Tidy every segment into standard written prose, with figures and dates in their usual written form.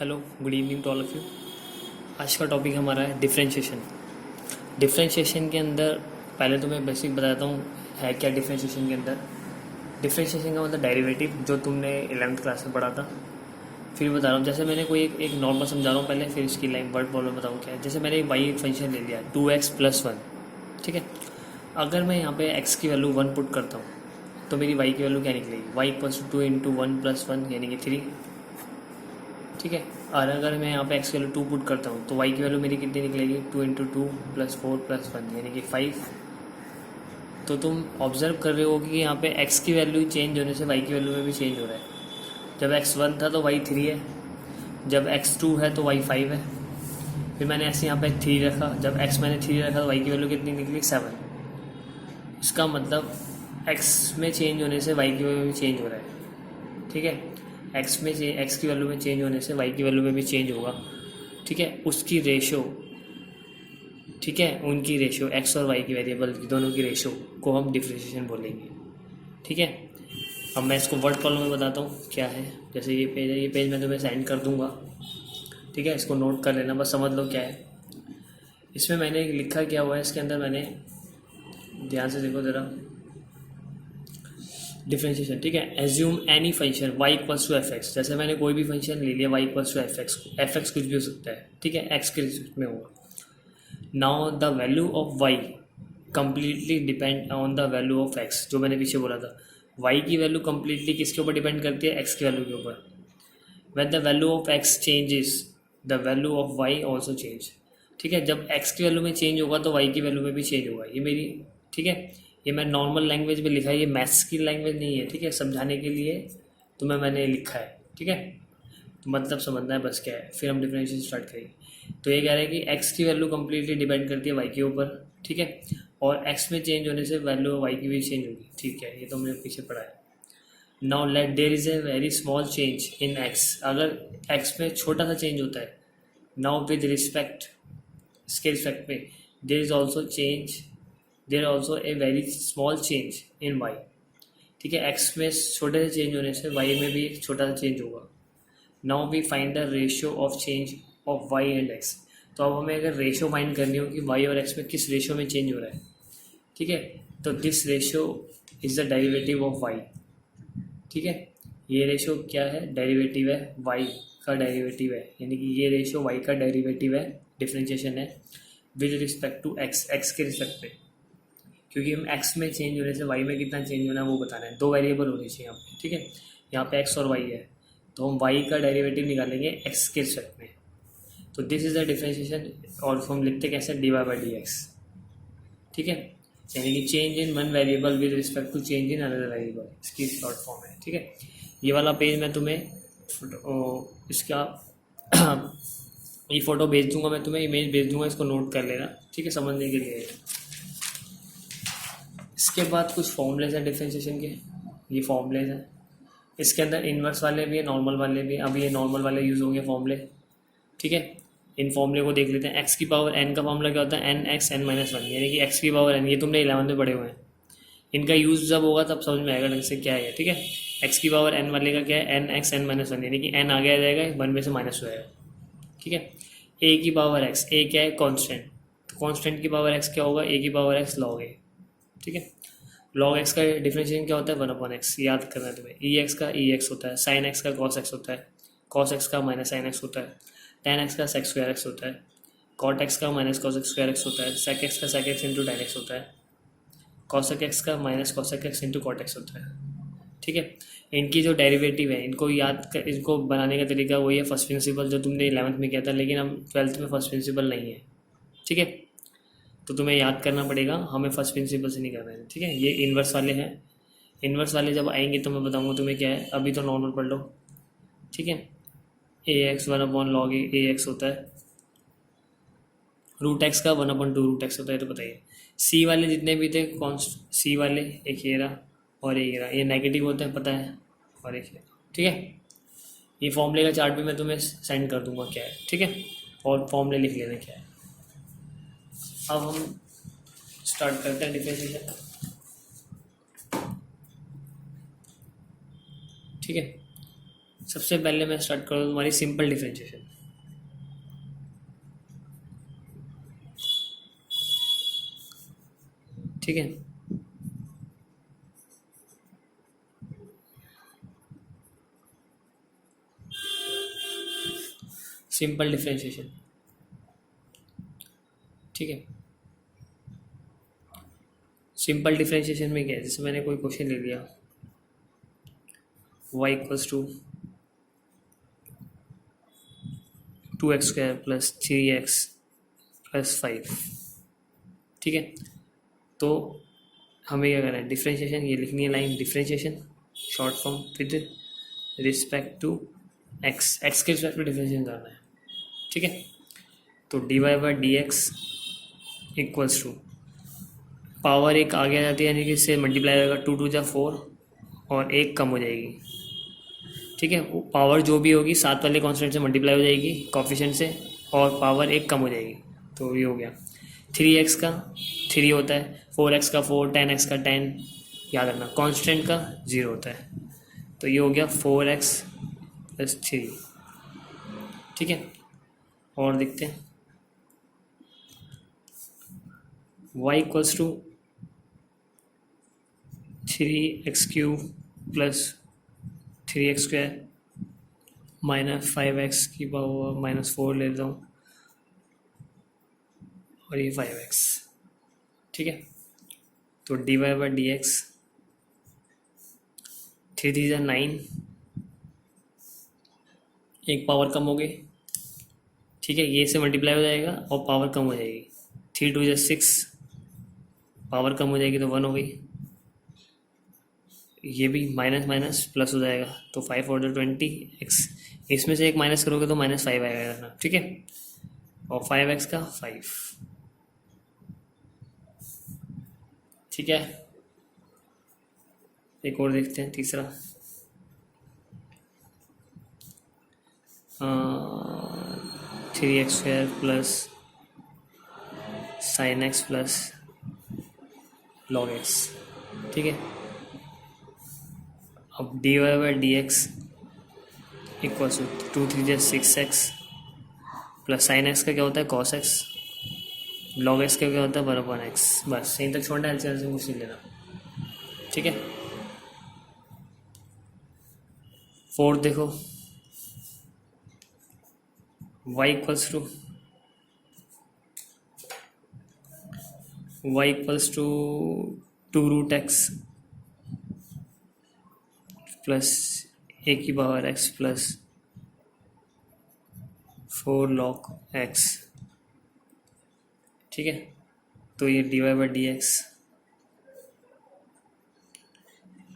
Hello, good evening to all of you. आज का topic हमारा है डिफरेंशिएशन। डिफरेंशिएशन के अंदर पहले तो मैं बेसिक बताता हूँ है क्या डिफरेंशिएशन के अंदर। डिफरेंशिएशन का मतलब डेरिवेटिव, जो तुमने 11th क्लास में पढ़ा था। फिर बता रहा हूँ, जैसे मैंने कोई एक नॉर्मल समझा रहा हूँ पहले, फिर इसकी लाइन वर्ड प्रॉब्लम बताऊँ क्या है। जैसे मैंने वाई फंक्शन ले लिया 2x+1, ठीक है। अगर मैं यहाँ पे x की वैल्यू 1 पुट करता हूँ तो मेरी y की वैल्यू क्या निकलेगी, y = 2 × 1 + 1 यानी कि 3, ठीक है। और अगर मैं यहाँ पे x की वैल्यू 2 पुट करता हूँ तो y की वैल्यू मेरी कितनी निकलेगी, 2 × 2 + 4 + 1 यानी कि 5। तो तुम ऑब्जर्व कर रहे हो कि यहाँ पे x की वैल्यू चेंज होने से y की वैल्यू में भी चेंज हो रहा है। जब x 1 था तो y 3 है, जब x 2 है तो y 5 है। फिर मैंने ऐसे यहाँ पे 3 रखा, जब x मैंने 3 रखा तो y की वैल्यू कितनी निकली, 7। इसका मतलब x में चेंज होने से y की वैल्यू में चेंज हो रहा है, ठीक है। x की वैल्यू में चेंज होने से y की वैल्यू में भी चेंज होगा, ठीक है। उसकी रेशो, ठीक है, उनकी रेशो x और y की वेरिएबल की दोनों की रेशो को हम डिफरेंशिएशन बोलेंगे, ठीक है। अब मैं इसको वर्ड प्रॉब्लम में बताता हूँ क्या है। जैसे ये पेज है, ये पेज मैं तुम्हें सेंड कर दूंगा, ठीक है। इसको नोट कर लेना, बस समझ लो क्या है इसमें मैंने लिखा क्या हुआ है। इसके अंदर मैंने, ध्यान से देखो ज़रा, डिफरेंशिएशन, ठीक है। Assume any function y = f(x)। जैसे मैंने कोई भी फंक्शन ले लिया y = f(x) कुछ भी हो सकता है, ठीक है, x के रिस्पेक्ट में होगा। Now the value of y completely depend on the value of x। जो मैंने पीछे बोला था, y की वैल्यू कम्प्लीटली किसके ऊपर डिपेंड करती है, x की वैल्यू के ऊपर। When the value of x changes the value of y also change, ठीक है। जब x की वैल्यू में चेंज होगा तो y की वैल्यू में भी चेंज होगा। ये मेरी, ठीक है, ये मैं नॉर्मल लैंग्वेज में लिखा है, ये मैथ्स की लैंग्वेज नहीं है, ठीक है। समझाने के लिए तुम्हें मैंने लिखा है, ठीक है। तो मतलब समझना है बस क्या है, फिर हम डिफरेंशिएशन स्टार्ट करेंगे। तो ये कह रहे हैं कि x की वैल्यू कम्प्लीटली डिपेंड करती है y के ऊपर, ठीक है, और x में चेंज होने से वैल्यू y की भी चेंज होगी, ठीक है। ये तो हमने पीछे पढ़ा है। Now let there is a very small change in x। अगर x में छोटा सा चेंज होता है, नाउ विद रिस्पेक्ट, इसके रिस्पेक्ट में, there is also change, there also a very small change in y, ठीक है। x में छोटे से चेंज होने से y में भी एक छोटा सा चेंज होगा। Now we find the ratio of change of y and x। तो अब हमें अगर रेशियो फाइंड करनी हो कि y और x में किस रेशियो में चेंज हो रहा है, ठीक है, तो this ratio is the derivative of y, ठीक है। ये रेशियो क्या है, डेरिवेटिव है, y का डेरिवेटिव है, यानी कि ये रेशियो y का डेरिवेटिव है, डिफरेंशिएशन है विद रिस्पेक्ट टू x के रिस्पेक्ट पे, क्योंकि हम x में चेंज होने से y में कितना चेंज होना है वो बताना है। दो वेरिएबल होनी चाहिए यहाँ पे, ठीक है। यहाँ पे x और y है, तो हम y का डेरिवेटिव निकालेंगे x के रिस्पेक्ट में। तो दिस इज द डिफरेंशिएशन, और हम लिखते कैसे, dy/dx, ठीक है। यानी कि change in one variable with respect to change in another variable, इसकी शॉर्ट फॉर्म है, ठीक है। ये वाला पेज मैं तुम्हें इसका ये फ़ोटो भेज दूंगा, मैं तुम्हें इमेज भेज दूंगा, इसको नोट कर लेना, ठीक है, समझने के लिए। इसके बाद कुछ फॉर्मूलेज हैं डिफरेंशिएशन के, ये फॉर्मूलेज हैं। इसके अंदर इन्वर्स वाले भी है, नॉर्मल वाले भी। अभी ये नॉर्मल वाले यूज़ होंगे फॉर्मूले, ठीक है। इन फॉर्मूले को देख लेते हैं। x की पावर n का फॉर्मूला क्या होता है, n(x(n−1), यानी कि x की पावर n, ये तुमने 11 में पढ़े हुए हैं। इनका यूज़ जब होगा तब समझ में आएगा ढंग से क्या है, ठीक है। x की पावर n वाले का क्या है, n(x(n−1), यानी कि n आगे आ जाएगा, 1 में से माइनस हो जाएगा, ठीक है। a की पावर x, a क्या है, कॉन्स्टेंट, तो कॉन्स्टेंट की पावर x क्या होगा, a की पावर x log a, ठीक है। log x का डिफरेंशिएशन क्या होता है, 1/x, याद करना है तुम्हें। e x का e(x) होता है, sin x का cos x होता है, cos x का -sin x होता है, tan x का sec2x होता है, cot x का -cos(x)2x होता है, sec x का sec x into tan x होता है, cosec x का -cosec x into cot x होता है, ठीक है। इनकी जो डेरिवेटिव है, इनको याद कर, इनको बनाने का तरीका वही है फर्स्ट प्रिंसिपल, जो तुमने 11th में किया था, लेकिन हम 12th में फर्स्ट प्रिंसिपल नहीं है, ठीक है। तो तुम्हें याद करना पड़ेगा, हमें फर्स्ट प्रिंसिपल से नहीं करना है, ठीक है। ये इन्वर्स वाले हैं, इन्वर्स वाले जब आएंगे तो मैं बताऊंगा तुम्हें क्या है, अभी तो नॉर्मल पढ़ लो, ठीक है। ax 1/log ax होता है, √x का 1/2 √x होता है, तो बताइए। सी वाले जितने भी थे कॉन्स्ट, सी वाले एक ये रहा और एक रहा, ये नेगेटिव होते हैं पता है, और एक ये, ठीक है। ये फॉर्मूले का चार्ट भी मैं तुम्हें सेंड कर दूंगा क्या है, ठीक है, और फॉर्मूले लिख लेना क्या है। अब हम स्टार्ट करते हैं डिफरेंशिएशन, ठीक है। सबसे पहले मैं स्टार्ट करूँ तुम्हारी सिंपल डिफरेंशिएशन। ठीक है, सिंपल डिफरेंशिएशन। ठीक है, सिंपल डिफरेंशिएशन में क्या है, जैसे मैंने कोई क्वेश्चन ले लिया y equals to 2x² plus 3x plus 5। ठीक है, तो हमें क्या करना है, डिफरेंशिएशन ये लिखनी है line, differentiation short form with respect to x, x के रिस्पेक्ट टू डिफरेंशिएशन करना है। ठीक है, तो dy by D x equals to power एक आगे आ जाती है, यानी कि इससे मल्टीप्लाई होगा 2 2 जा 4 और एक कम हो जाएगी। ठीक है, वो पावर जो भी होगी साथ वाले कांस्टेंट से मल्टीप्लाई हो जाएगी कोफिशिएंट से, और पावर एक कम हो जाएगी। तो ये हो गया 3x का 3 होता है, 4x का 4, 10x का 10, याद रखना कांस्टेंट का 0 होता है। तो ये हो गया 4x प्लस 3। ठीक है, और देखते हैं y equals to 3x³ plus 3x² minus 5x की पावर माइनस 4 ले लेता हूँ, और ये 5x। ठीक है, तो dy बाई डी एक्स 3 3 जा 9, एक पावर कम हो गई। ठीक है, ये से मल्टीप्लाई हो जाएगा और पावर कम हो जाएगी। 3 2 जा 6, पावर कम हो जाएगी तो 1 हो गई। ये भी माइनस माइनस प्लस हो जाएगा, तो 5 और 20x, इसमें से एक माइनस करोगे तो -5 आएगा ना। ठीक है, और 5x का 5। ठीक है, एक और देखते हैं तीसरा। 3x² plus sin x plus log x। ठीक है, अब dy by D x equal to 2 3 जा 6x प्लस साइन एक्स का क्या होता है cos x, log x का क्या होता है 1/x। बस यहीं तक छोड़ना है, एलसीएम से कुछ नहीं लेना। ठीक है, 4 देखो, y equals to 2√x plus a की power x plus 4 log x। ठीक है, तो ये dy by D x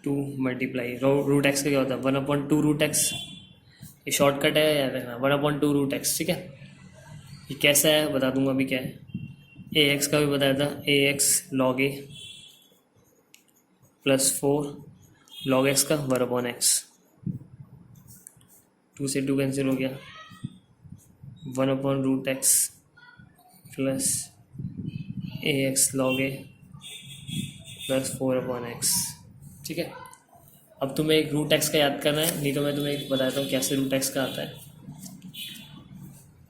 2 multiply √x का क्या होता है 1/2√x। ये शॉर्टकट है, याद रखना 1/2√x। ठीक है, ये कैसा है बता दूंगा अभी क्या है। ax का भी बताया था, ax log a plus 4 log x का 1/x। 2 से 2 कैंसिल हो गया, 1/√x plus ax log a plus 4/x। ठीक है, अब तुम्हें एक √x का याद करना है, नहीं तो मैं तुम्हें एक बताता हूँ कैसे √x का आता है।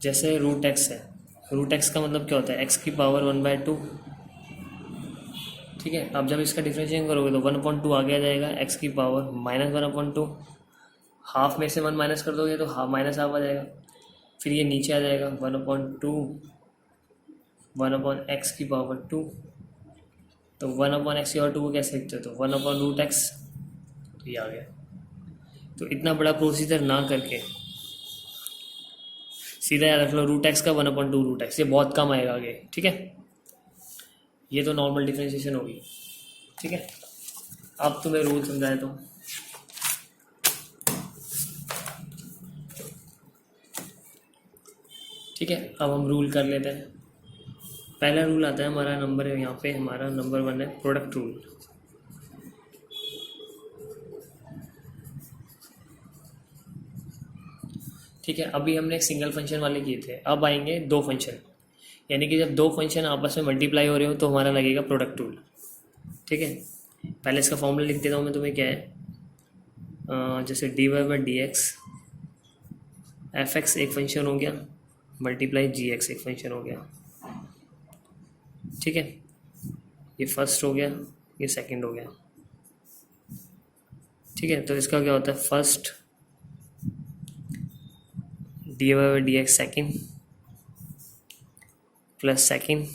जैसे √x है, √x का मतलब क्या होता है x की पावर 1/2। ठीक है, अब जब इसका डिफरेंशिएशन करोगे तो 1/2 आगे आ जाएगा, x की पावर -1/2। हाफ में से 1 माइनस कर दोगे तो -हाफ आ जाएगा, फिर ये नीचे आ जाएगा 1/2 1/x की पावर 2। तो 1/x की पावर 2 को कैसे लिखते हो, तो 1/√x। तो ये आ गया। तो इतना बड़ा प्रोसीजर ना करके सीधा याद रख लो √x का 1/2√x, ये बहुत कम आएगा आगे। ठीक है, ये तो नॉर्मल डिफरेंशिएशन होगी। ठीक है, अब तुम्हें रूल समझाए तो ठीक है, अब हम रूल कर लेते हैं। पहला रूल आता है हमारा, नंबर है यहाँ पे, हमारा नंबर 1 है प्रोडक्ट रूल। ठीक है, अभी हमने एक सिंगल फंक्शन वाले किए थे, अब आएंगे 2 फंक्शन, यानी कि जब 2 फंक्शन आपस में मल्टीप्लाई हो रहे हो तो हमारा लगेगा प्रोडक्ट रूल। ठीक है, पहले इसका फॉर्मूला लिख देता हूँ मैं तुम्हें, क्या है। जैसे dy by D x F x एक फंक्शन हो गया मल्टीप्लाई जी एक्स एक फंक्शन हो गया, ठीक है। ये फर्स्ट हो गया, ये सेकंड हो गया, ठीक है। तो इसका क्या होता है, first d y by D x second plus second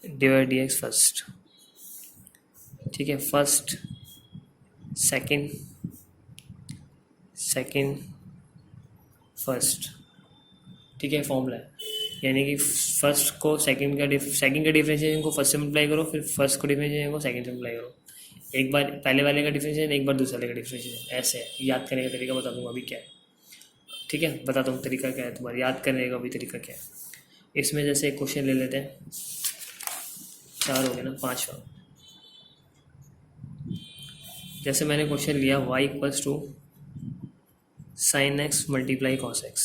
d y d x first, ठीक है। फर्स्ट सेकेंड सेकेंड फर्स्ट, ठीक है, फॉर्मूला है। यानी कि फर्स्ट को सेकंड का डिफरेंशिएशन को फर्स्ट से मल्टीप्लाई करो, फिर फर्स्ट को डिफरेंशिएशन को सेकंड से मल्टीप्लाई करो। एक बार पहले वाले का डिफरेंशिएशन, एक बार दूसरे वाले का डिफरेंशिएशन, ऐसे है। याद करने का तरीका बता दूंगा अभी क्या है, ठीक है। बताता हूँ तरीका क्या है तुम्हारा याद करने का, अभी तरीका क्या है। इसमें जैसे एक क्वेश्चन ले लेते हैं, 4 हो गया ना, 5वां। जैसे मैंने क्वेश्चन लिया y equals to sine x multiply cos x.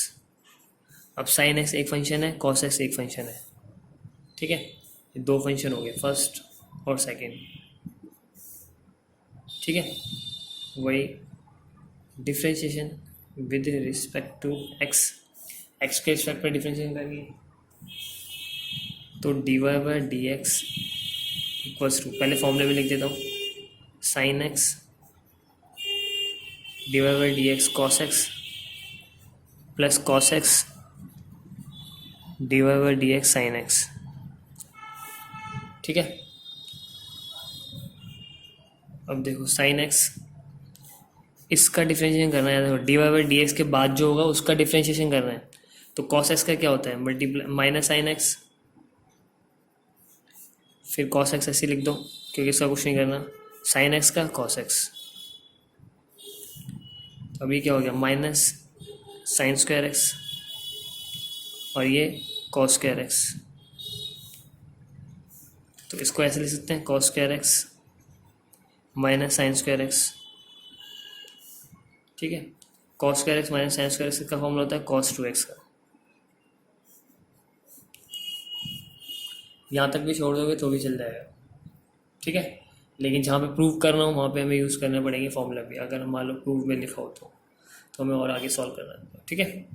अब साइन एक्स एक फंक्शन है, कॉस एक्स एक फंक्शन है, ठीक है। ये 2 फंक्शन हो गए, फर्स्ट और सेकंड, ठीक है। वही differentiation with respect to x, x के रिस्पेक्ट पर डिफ्रेंशिएशन करेंगे तो d y by D x equals to, पहले फॉर्मूले में लिख देता हूँ, sine x d y by D x cos x plus cos x d y by D x sine x, ठीक है। अब देखो साइन एक्स इसका डिफरेंशिएशन करना है, देखो d y by D x के बाद जो होगा उसका डिफरेंशिएशन करना है। तो कॉस एक्स का क्या होता है, मल्टीप्लाई माइनस साइन एक्स, फिर कॉस एक्स ऐसे लिख दो क्योंकि इसका कुछ नहीं करना, साइन एक्स का कॉस एक्स। अभी क्या हो गया, माइनस साइन स्क्वायर एक्स और ये कॉस स्क्वायर एक्स। तो इसको ऐसे लिख सकते हैं, cos square x minus sine square x, ठीक है। Cos square x minus sine square x का फॉर्मूला होता है कॉस 2x का। यहाँ तक भी छोड़ दोगे तो भी चल जाएगा, ठीक है। लेकिन जहाँ पे प्रूव करना हो वहाँ पे हमें यूज़ करने पड़ेंगे फॉर्मूला भी, अगर हम मान लो प्रूव में लिखा हो तो हमें और आगे सॉल्व करना है, ठीक है।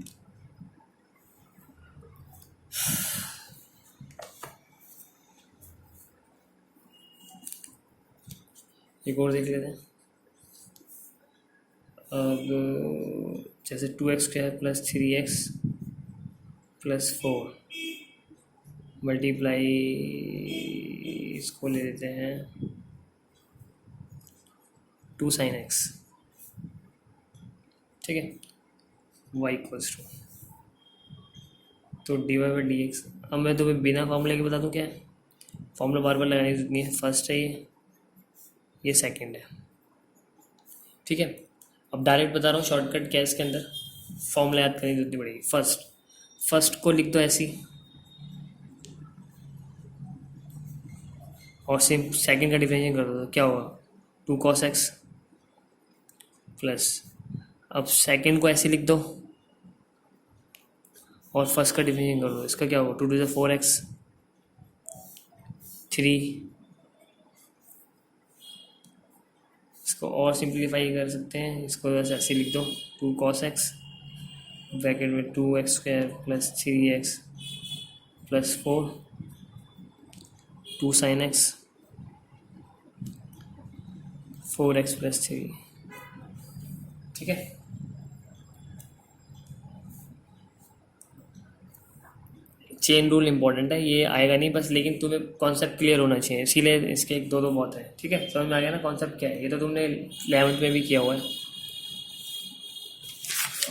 एक और देख लेते हैं। अब जैसे 2x square plus 3x plus 4 multiply, इसको ले लेते हैं 2 साइन एक्स, ठीक है, y इक्वल्स टू, तो d y by D x. अब मैं तुम्हें बिना फॉर्मूले के बता दूँ क्या है, फॉर्मूला बार बार लगाने की जरूरत नहीं है। फर्स्ट है ये सेकंड है, ठीक है। अब डायरेक्ट बता रहा हूँ शॉर्टकट क्या है इसके अंदर, फॉर्मूला याद करने की जरूरत नहीं पड़ेगी। फर्स्ट को लिख दो ऐसी, और सिर्फ सेकंड का डिफरेंशिएशन कर दो तो क्या होगा, 2 cos x प्लस, अब सेकंड को ऐसे लिख दो और फर्स्ट का डिफरेंशिएशन कर दो, इसका क्या होगा, 2 to the 4x 3। इसको और सिंप्लीफाई कर सकते हैं, इसको बस ऐसे लिख दो 2 cos x ब्रैकेट में 2x square plus 3x plus 4 2 sine x 4x plus 3, ठीक है। चेन रूल इंपॉर्टेंट है, ये आएगा नहीं बस, लेकिन तुम्हें कॉन्सेप्ट क्लियर होना चाहिए, इसीलिए इसके 1-2 बहुत है, ठीक है। समझ में आ गया ना कॉन्सेप्ट क्या है, ये तो तुमने 11th में भी किया हुआ है,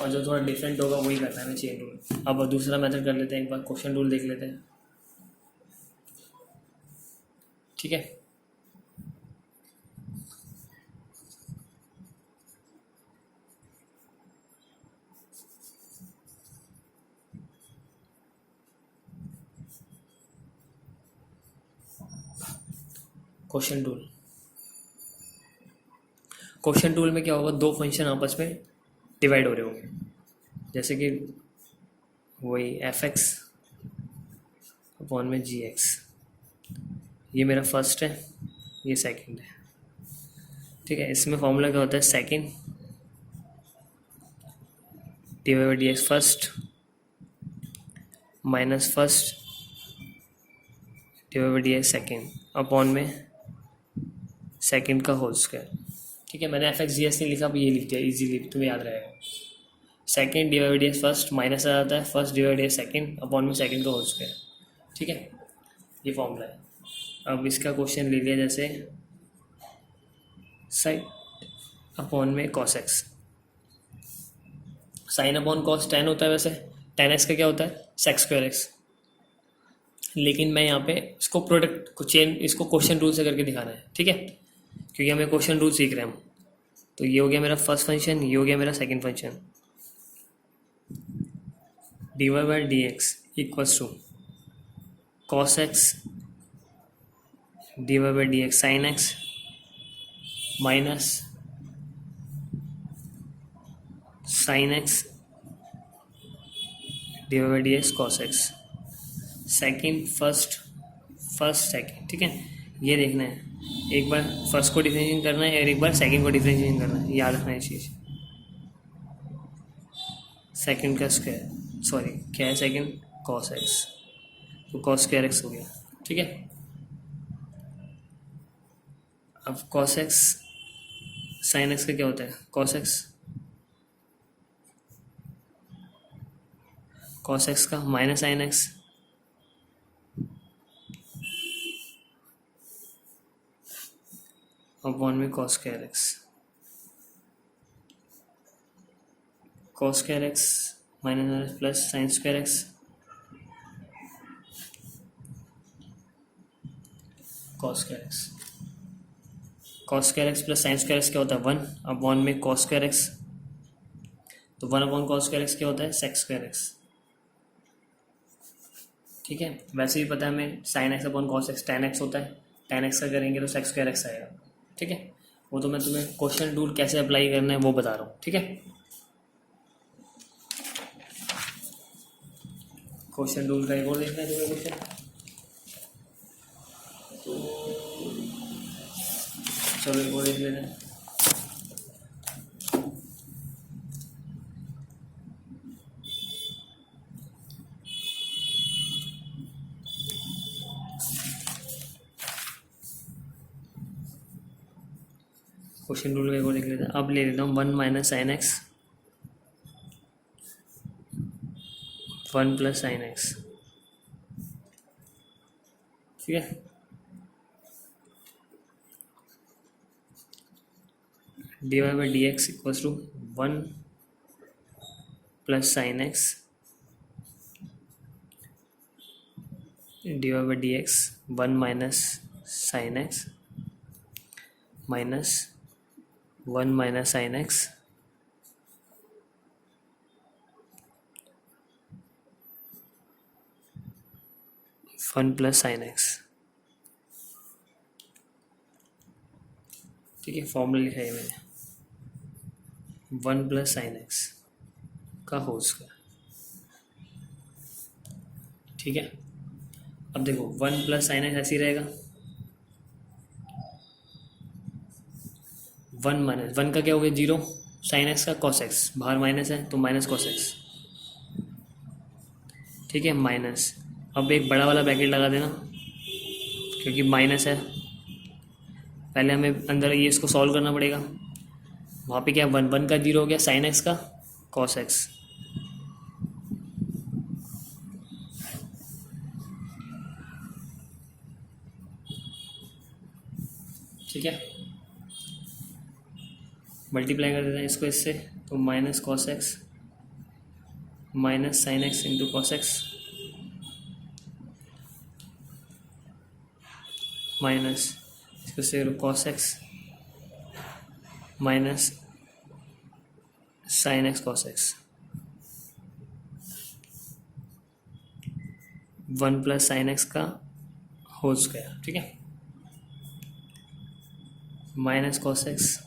और जो थोड़ा डिफरेंट होगा वही करना है ना चेन रूल। अब दूसरा मेथड कर लेते हैं, एक बार क्वेश्चन रूल देख लेते हैं, ठीक है। क्वेश्चन रूल में क्या होगा, 2 फंक्शन आपस में डिवाइड हो रहे होंगे, जैसे कि वही एफ एक्स अपॉन में जी एक्स, ये मेरा फर्स्ट है, ये सेकंड है, ठीक है। इसमें फॉर्मूला क्या होता है, second divide by D x first minus first divide by D x second upon में सेकेंड का होल स्क्वायर। ठीक है, मैंने एफ एक्स जी एस नहीं लिखा, अब ये लिख दिया इजीली, तुम्हें याद रहेगा। Second divide by D x first minus आ जाता है first divide by second upon में सेकेंड का होल स्क्वायर। ठीक है, ये फॉर्मूला है। अब इसका क्वेश्चन ले लिया जैसे साइन अपॉन में cos x. Sine upon cos tan होता है, वैसे टेन एक्स का क्या होता है सेक स्क्वायर एक्स, लेकिन मैं यहाँ पे इसको प्रोडक्ट को चेन इसको क्वेश्चन रूल से करके दिखाना है। ठीक है, क्योंकि हमें क्वेश्चन रूल सीख रहे हैं हम। तो ये हो गया मेरा फर्स्ट फंक्शन, ये हो गया मेरा second function. D y by D x equals to cos x d y by D x sine x minus sine x d y by D x cos x. Second first second. ठीक है, ये देखना है, एक बार first को differentiate करना है और एक बार सेकंड को डिफरेंशिएट करना है, याद रखना है चीज़। सेकंड का स्क्वायर, सॉरी क्या है सेकंड, कॉस एक्स, तो कॉस स्क्वायर एक्स हो गया। ठीक है, अब कॉस एक्स साइन एक्स का क्या होता है कॉस एक्स का माइनस साइन एक्स अपॉन में cos square x. Cos square x minus plus sine square x cos square x. Cos square x plus sine square x क्या होता है one upon में कॉस स्क्वायर एक्स, तो one upon cos square x क्या होता है sec square x. ठीक है, वैसे भी पता है हमें sine x upon cos x ten x होता है, टेन एक्स का करेंगे तो सेक स्क्वायर एक्स आएगा। ठीक है, वो तो मैं तुम्हें क्वेश्चन रूल कैसे अप्लाई करना है वो बता रहा हूँ। ठीक है, क्वेश्चन रूल का एक और देखना है तुम्हें क्वेश्चन, तो चलो एक और देख लेते हैं। क्वेश्चन रूल का एक और देख लेते हैं। अब ले लेता हूँ one minus sine x one plus sine x. ठीक है, d y by D x equals to one plus sine x d y by D x one minus sine x minus one minus sine x one plus sine x. ठीक है, formula लिखा है मैंने one plus sine x का whole square. ठीक है, अब देखो वन प्लस साइन एक्स ऐसे ही रहेगा, वन माइनस वन का क्या हो गया जीरो, साइन एक्स का कॉस एक्स, बाहर माइनस है तो माइनस कॉस एक्स। ठीक है, माइनस, अब एक बड़ा वाला ब्रैकेट लगा देना क्योंकि माइनस है, पहले हमें अंदर ये इसको सॉल्व करना पड़ेगा। वहाँ पे क्या वन वन का जीरो हो गया साइन एक्स का कॉस एक्स। ठीक है, मल्टीप्लाई कर देते हैं इसको इससे, तो minus cos x minus sine x into cos x minus इसको से cos x minus sine x cos x one plus sine x का होल स्क्वायर। ठीक है, minus cos x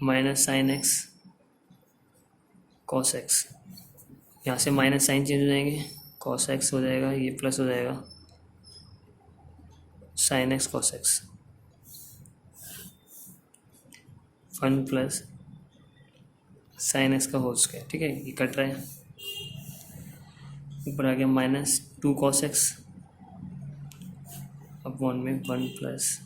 minus sine x cos x, यहाँ से minus sign change हो जाएंगे, cos x हो जाएगा, ये प्लस हो जाएगा sine x cos x one plus sine x का होल स्क्वायर, ठीक है, ये कट रहा है, ऊपर आ गया माइनस 2 cos x अब 1 में 1 प्लस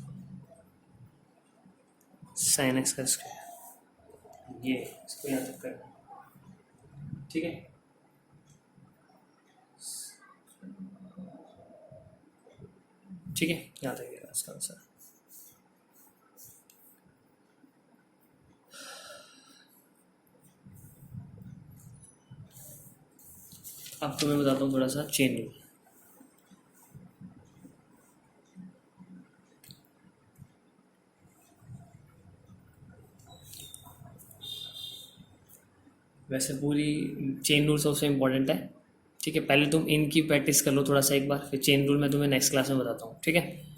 साइन एक्स का स्क्वायर, ये इसको यहाँ तक करना, ठीक है। ठीक है, यहाँ तक है इसका आंसर। अब तो मैं बताता हूँ थोड़ा सा चेन रूल। वैसे पूरी चेन रूल सबसे इम्पोर्टेंट है, ठीक है। पहले तुम इनकी प्रैक्टिस कर लो थोड़ा सा एक बार, फिर चेन रूल मैं तुम्हें नेक्स्ट क्लास में बताता हूँ, ठीक है।